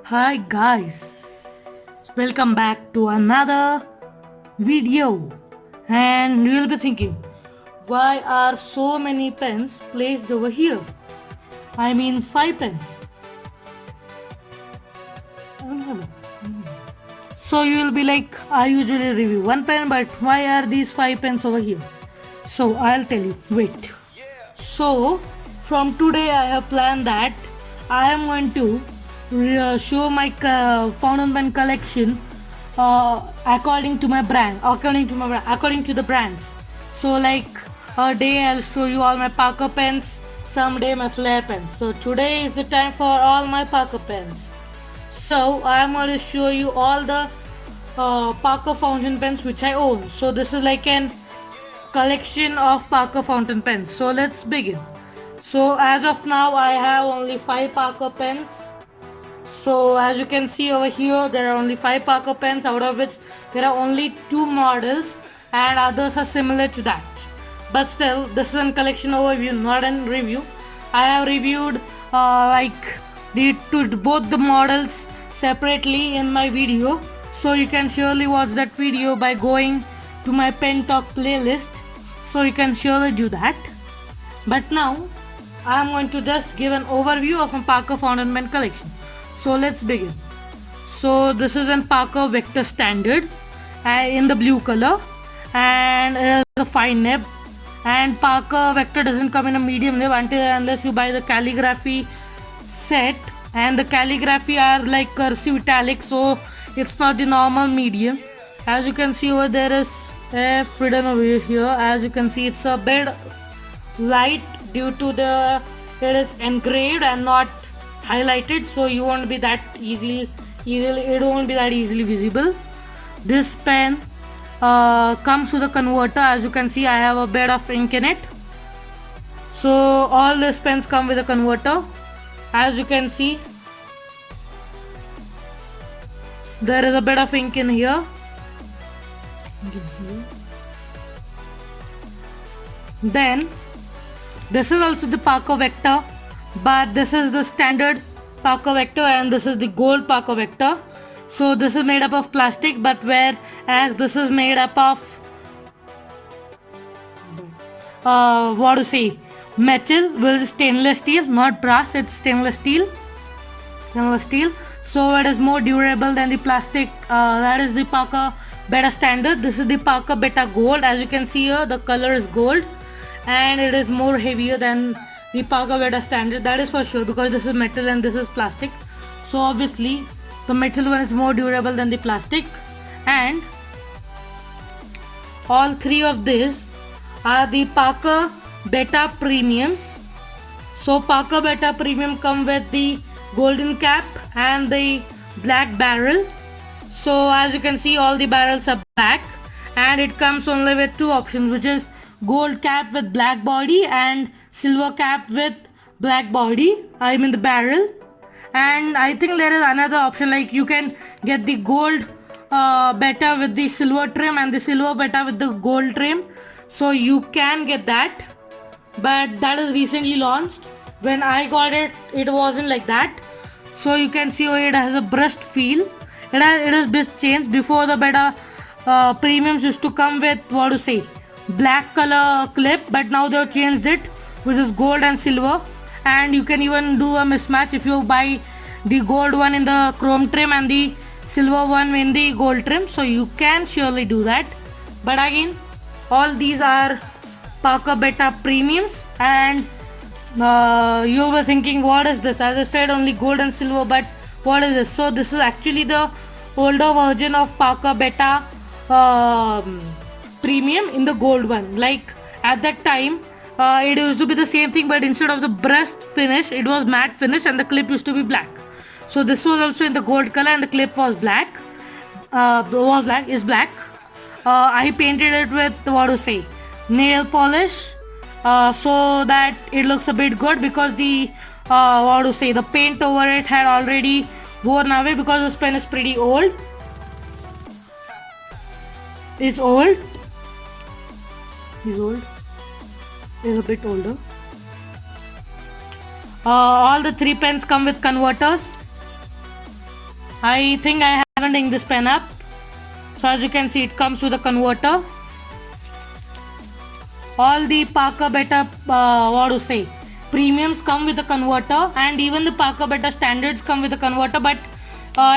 Hi guys, welcome back to another video. And you'll be thinking, why are so many pens placed over here? I mean 5 pens. So you'll be like, I usually review 1 pen, but why are these 5 pens over here? So I'll tell you, wait. So from today I have planned that I am going to show my fountain pen collection according to my brand, according to the brands. So like a day I'll show you all my Parker pens, someday my Flair pens. So today is the time for all my Parker pens. So I'm going to show you all the Parker fountain pens which I own. So this is like an collection of Parker fountain pens. So let's begin. So as of now I have only 5 Parker pens. So as you can see over here, there are only 5 Parker pens, out of which there are only 2 models and others are similar to that. But still, this is a collection overview, not a review. I have reviewed both the models separately in my video. So you can surely watch that video by going to my Pen Talk playlist. So you can surely do that. But now, I am going to just give an overview of my Parker fountain pen collection. So let's begin. So this is an Parker Vector Standard in the blue color, and it has a fine nib. And Parker Vector doesn't come in a medium nib unless you buy the calligraphy set, and the calligraphy are like cursive italic, so it's not the normal medium. As you can see over there is F written over here. As you can see, it's a bit light due to it is engraved and not highlighted, so you won't be that easily visible. This pen comes with a converter. As you can see, I have a bed of ink in it. So all these pens come with a converter. As you can see, there is a bit of ink in here. Then this is also the Parker Vector, but this is the standard Parker Vector and this is the gold Parker Vector. So this is made up of plastic, but whereas this is made up of metal, which is stainless steel, not brass, it's stainless steel. So it is more durable than the plastic. That is the Parker Beta Standard. This is the Parker Beta Gold. As you can see here, the color is gold and it is more heavier than the Parker Beta Standard, that is for sure, because this is metal and this is plastic. So obviously the metal one is more durable than the plastic. And all 3 of these are the Parker Beta Premiums. So Parker Beta Premium come with the golden cap and the black barrel. So as you can see, all the barrels are black, and it comes only with 2 options, which is gold cap with black body and silver cap with black body, I mean the barrel. And I think there is another option, like you can get the gold beta with the silver trim and the silver beta with the gold trim. So you can get that, but that is recently launched. When I got it, it wasn't like that. So you can see it has a brushed feel. It has been changed. Before, the beta premiums used to come with black color clip, but now they have changed it, which is gold and silver. And you can even do a mismatch if you buy the gold one in the chrome trim and the silver one in the gold trim. So you can surely do that. But again, all these are Parker Beta Premiums, and you were thinking, what is this? As I said, only gold and silver, but what is this? So this is actually the older version of Parker Beta Premium in the gold one. Like at that time, it used to be the same thing, but instead of the brushed finish, it was matte finish and the clip used to be black. So this was also in the gold color and the clip was black. Is black. I painted it with nail polish, so that it looks a bit good, because the the paint over it had already worn away, because this pen is pretty old. Is a bit older. All the 3 pens come with converters. I think I haven't hung this pen up. So as you can see, it comes with a converter. All the Parker Beta, premiums come with a converter, and even the Parker Beta standards come with a converter, but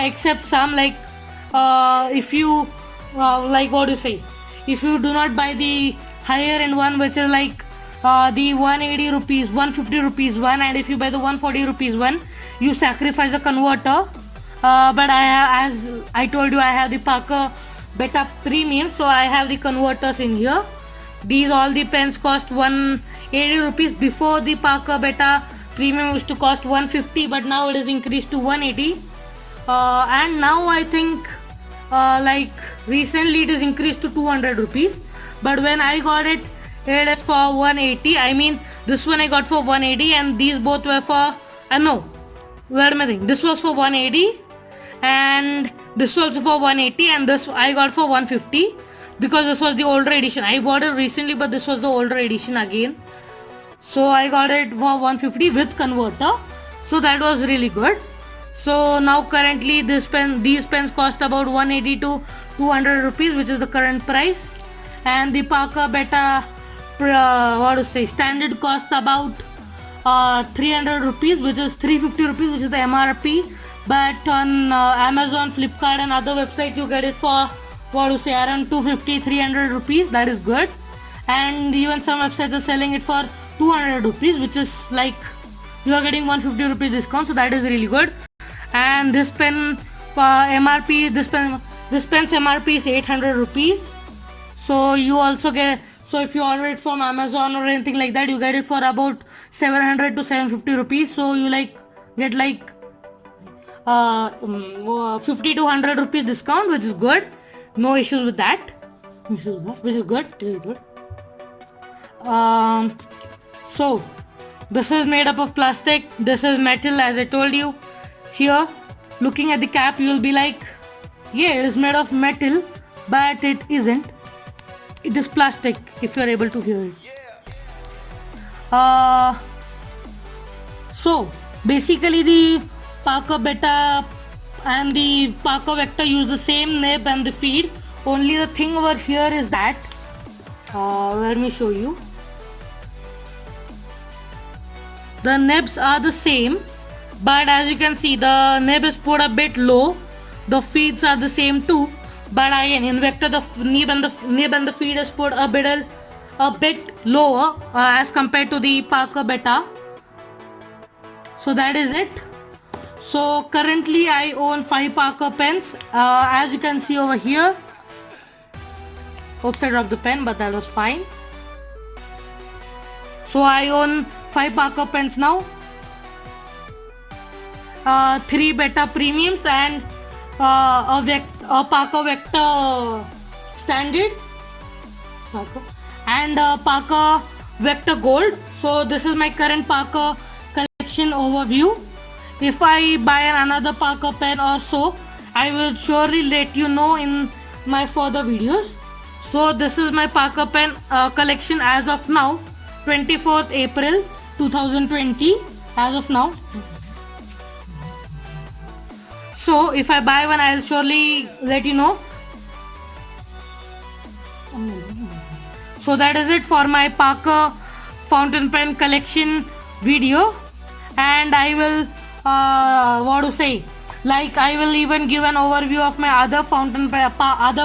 except some, like if you if you do not buy the higher end one, which is like the 180 rupees, 150 rupees one, and if you buy the 140 rupees one, you sacrifice the converter. But as I told you, I have the Parker Beta Premium, so I have the converters in here. These all the pens cost 180 rupees. Before, the Parker Beta Premium used to cost 150, but now it is increased to 180. And now I think like recently it is increased to 200 rupees. But when I got it, it is for 180. I mean, this one I got for 180, and these both were for no. Where am I thinking? This was for 180, and this was also for 180, and this I got for 150. Because this was the older edition. I bought it recently, but this was the older edition again. So I got it for 150 with converter. So that was really good. So now currently these pens cost about 180 to 200 rupees, which is the current price. And the Parker Beta standard costs about 300 rupees, which is 350 rupees, which is the MRP. But on Amazon, Flipkart and other websites, you get it for around 250, 300 rupees. That is good. And even some websites are selling it for 200 rupees, which is like you are getting 150 rupees discount, so that is really good. And this pen MRP, this pen's MRP is 800 rupees. So you also get, so if you order it from Amazon or anything like that, you get it for about 700 to 750 rupees. So you get 50 to 100 rupees discount, which is good. No issues with that, which is good. So this is made up of plastic, this is metal, as I told you. Here, looking at the cap, you will be like, yeah, it is made of metal, but it isn't. It is plastic, if you are able to hear it. So basically the Parker Beta and the Parker Vector use the same nib and the feed. Only the thing over here is that let me show you. The nibs are the same, but as you can see, the nib is put a bit low. The feeds are the same too, but again in Vector the nib and the feed is put a bit lower as compared to the Parker Beta. So that is it. So currently I own 5 Parker pens, as you can see over here. Oops, I dropped the pen, but that was fine. So I own 5 Parker pens now, 3 Beta Premiums and a Parker Vector Standard and Parker Vector Gold. So this is my current Parker collection overview. If I buy another Parker pen or so, I will surely let you know in my further videos. So this is my Parker pen collection as of now, 24th April 2020, as of now. So if I buy one, I will surely let you know. So that is it for my Parker fountain pen collection video, and I will I will even give an overview of my other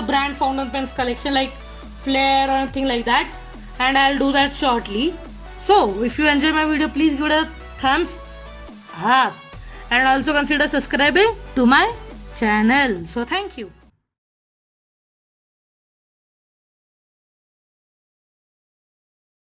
brand fountain pens collection, like Flair or anything like that, and I'll do that shortly. So if you enjoy my video, please give it a thumbs up and also consider subscribing to my channel. So thank you.